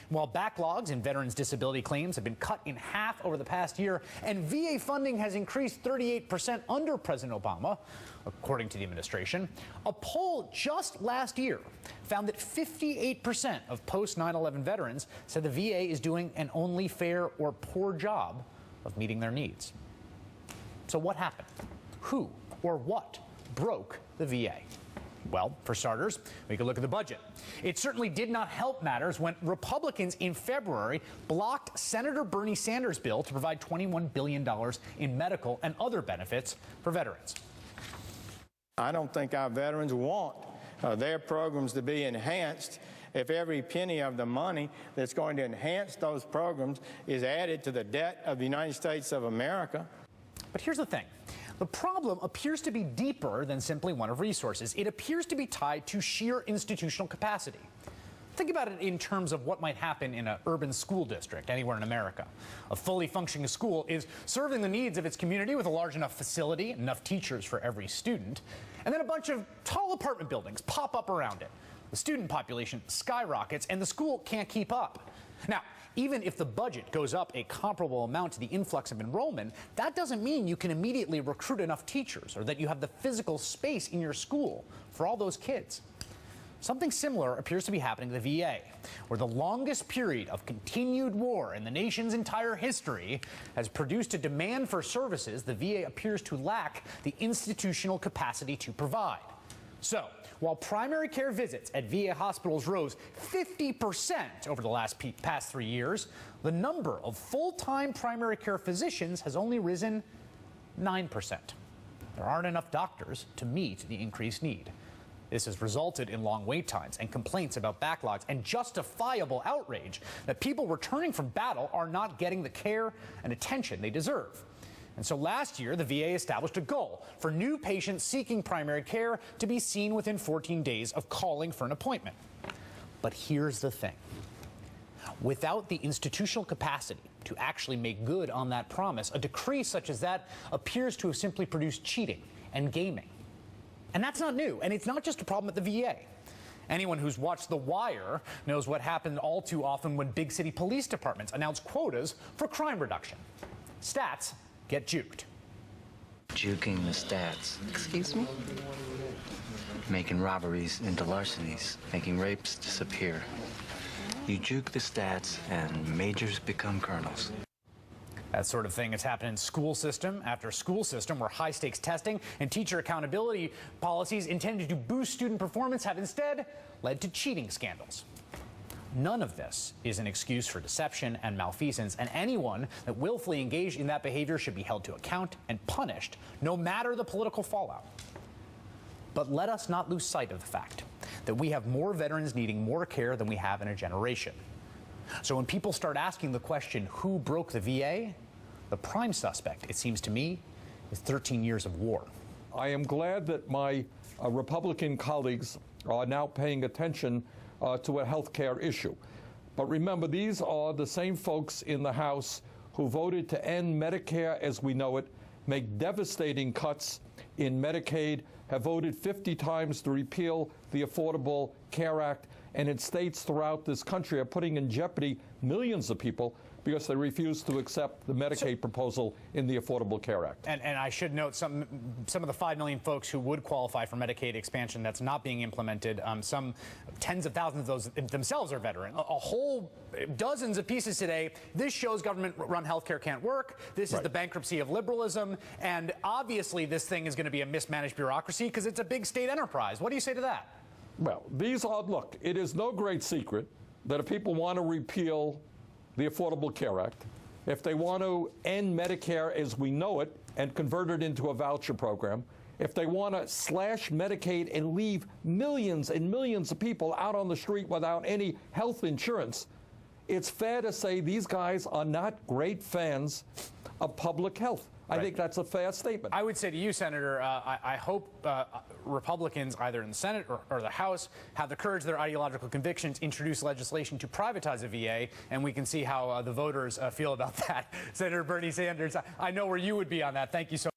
While backlogs in veterans' disability claims have been cut in half over the past year, and VA funding has increased 38% under President Obama, according to the administration, a poll just last year found that 58% of post 9/11 veterans said the VA is doing an only fair or poor job of meeting their needs. So what happened? Who or what broke the VA? Well, for starters, we could look at the budget. It certainly did not help matters when Republicans in February blocked Senator Bernie Sanders' bill to provide $21 billion in medical and other benefits for veterans. I don't think our veterans want their programs to be enhanced if every penny of the money that's going to enhance those programs is added to the debt of the United States of America. But here's the thing. The problem appears to be deeper than simply one of resources. It appears to be tied to sheer institutional capacity. Think about it in terms of what might happen in an urban school district anywhere in America. A fully functioning school is serving the needs of its community with a large enough facility, enough teachers for every student, and then a bunch of tall apartment buildings pop up around it. The student population skyrockets, and the school can't keep up. Now, even if the budget goes up a comparable amount to the influx of enrollment, that doesn't mean you can immediately recruit enough teachers or that you have the physical space in your school for all those kids. Something similar appears to be happening to the VA, where the longest period of continued war in the nation's entire history has produced a demand for services the VA appears to lack the institutional capacity to provide. So, while primary care visits at VA hospitals rose 50% over the past 3 years, the number of full-time primary care physicians has only risen 9%. There aren't enough doctors to meet the increased need. This has resulted in long wait times and complaints about backlogs and justifiable outrage that people returning from battle are not getting the care and attention they deserve. And so last year, the VA established a goal for new patients seeking primary care to be seen within 14 days of calling for an appointment. But here's the thing. Without the institutional capacity to actually make good on that promise, a decree such as that appears to have simply produced cheating and gaming. And that's not new, and it's not just a problem at the VA. Anyone who's watched The Wire knows what happened all too often when big city police departments announce quotas for crime reduction. Stats get juked. Juking the stats. Excuse me? Making robberies into larcenies, making rapes disappear. You juke the stats and majors become colonels. That sort of thing has happened in school system after school system, where high-stakes testing and teacher accountability policies intended to boost student performance have instead led to cheating scandals. None of this is an excuse for deception and malfeasance, and anyone that willfully engaged in that behavior should be held to account and punished, no matter the political fallout. But let us not lose sight of the fact that we have more veterans needing more care than we have in a generation. So when people start asking the question, who broke the VA? The prime suspect, it seems to me, is 13 years of war. I am glad that my Republican colleagues are now paying attention to a health care issue. But remember, these are the same folks in the House who voted to end Medicare as we know it, make devastating cuts in Medicaid, have voted 50 times to repeal the Affordable Care Act, and in states throughout this country are putting in jeopardy millions of people because they refuse to accept the Medicaid proposal in the Affordable Care Act. And I should note some of the 5 million folks who would qualify for Medicaid expansion that's not being implemented, some tens of thousands of those themselves are veterans. A whole dozens of pieces today. This shows government-run healthcare can't work. This is the bankruptcy of liberalism. And obviously this thing is going to be a mismanaged bureaucracy because it's a big state enterprise. What do you say to that? Well, look, it is no great secret that if people want to repeal the Affordable Care Act, if they want to end Medicare as we know it and convert it into a voucher program, if they want to slash Medicaid and leave millions and millions of people out on the street without any health insurance, it's fair to say these guys are not great fans of public health. I think that's a fair statement. I would say to you, Senator, I hope Republicans, either in the Senate or the House, have the courage of their ideological convictions, introduce legislation to privatize the VA, and we can see how the voters feel about that. Senator Bernie Sanders, I know where you would be on that. Thank you so much.